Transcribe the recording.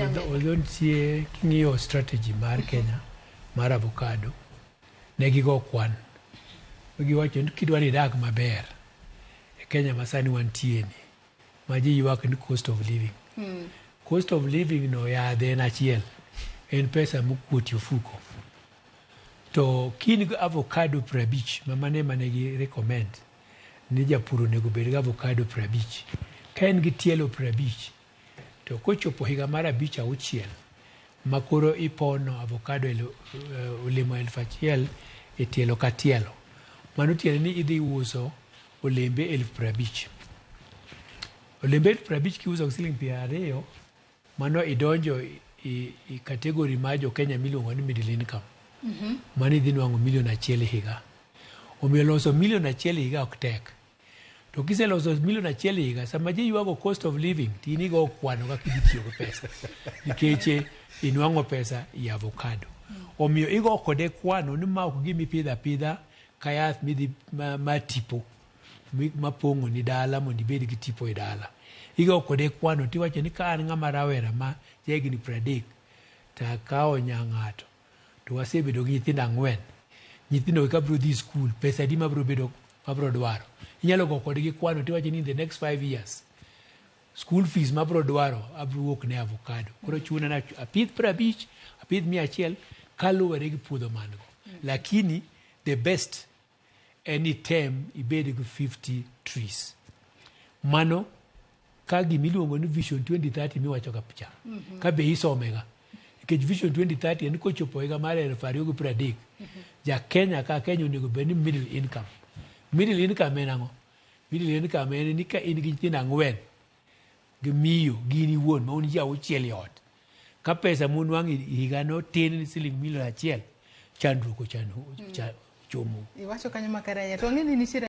nitie king'iyo strategy mar Kenya mar avocado ne gigo kwan giwacho ni kidwa ni idag maber e Kenya masani wantie ni ma ji ywak ni cost of living. Cost of living no yadhe en achiel, en pesa mokuot ofuko. To kin avocado 50 mane gi recommend ni japur onego bed gi avocado 50. Ka en gi tielo 50 to kochopo higa mar 5-6 makoro ipono avocado olemo 1,000 e tielo ka tielo, mano tiende ni idhi uso olembe 50,000. Olembe 50,000 kiuso gi siling 20, mano idonjo i kategori mar jo Kenya miluongo ni middle income. Mano idhi nwang'o $1,000,000 higa. Omiyo loso $1,000,000 higa ok tek. To kiseloso $1,000,000 higa, sama ji ywago cost of living, tinigo kwano kaka idhi tiyo gi pesa. Nikech inwang'o pesa i avocado. Omiyo igo kode kwano ni ma ok gima ipidho apidha ka yath midhi ma tipo mapong'o ni dala mondo ibed gi tipo e dala. Igo kode kwano tiwacho ni ka an ng'ama rawera ma jahigni 30 to akawo nyang'ato to wasebedo gi nyithindo 4, nyithindo ka biro dhi skul, pesa adi mabiro dwaro. Inyalo go kodgi kwano tiwacho ni in the next 5 years school fees mabiro dwaro abiro wuok ne avocado. Koro chuna na apidh 50, apidh 100 kaluwore gi puodho mango. Lakini the best any term ibed gi 50 trees. Mano ka gimiluongo ni Vision 2030 miwacho ka picha. Ka be isomega. Nikech Vision 2030 en kochopo higa mar 2030. Ja Kenya ka Kenya onego bed ni middle income. Middle income en ang'o? Middle income en ni ka in gi nyithindo 4 gi miyo gini wuon ma un ji 6 e ot. Ka pesa munwang'o higa no tin ni siling $1,000,000, chandruok chomo. Iwacho kanyo makaranya to ng'eni nitiere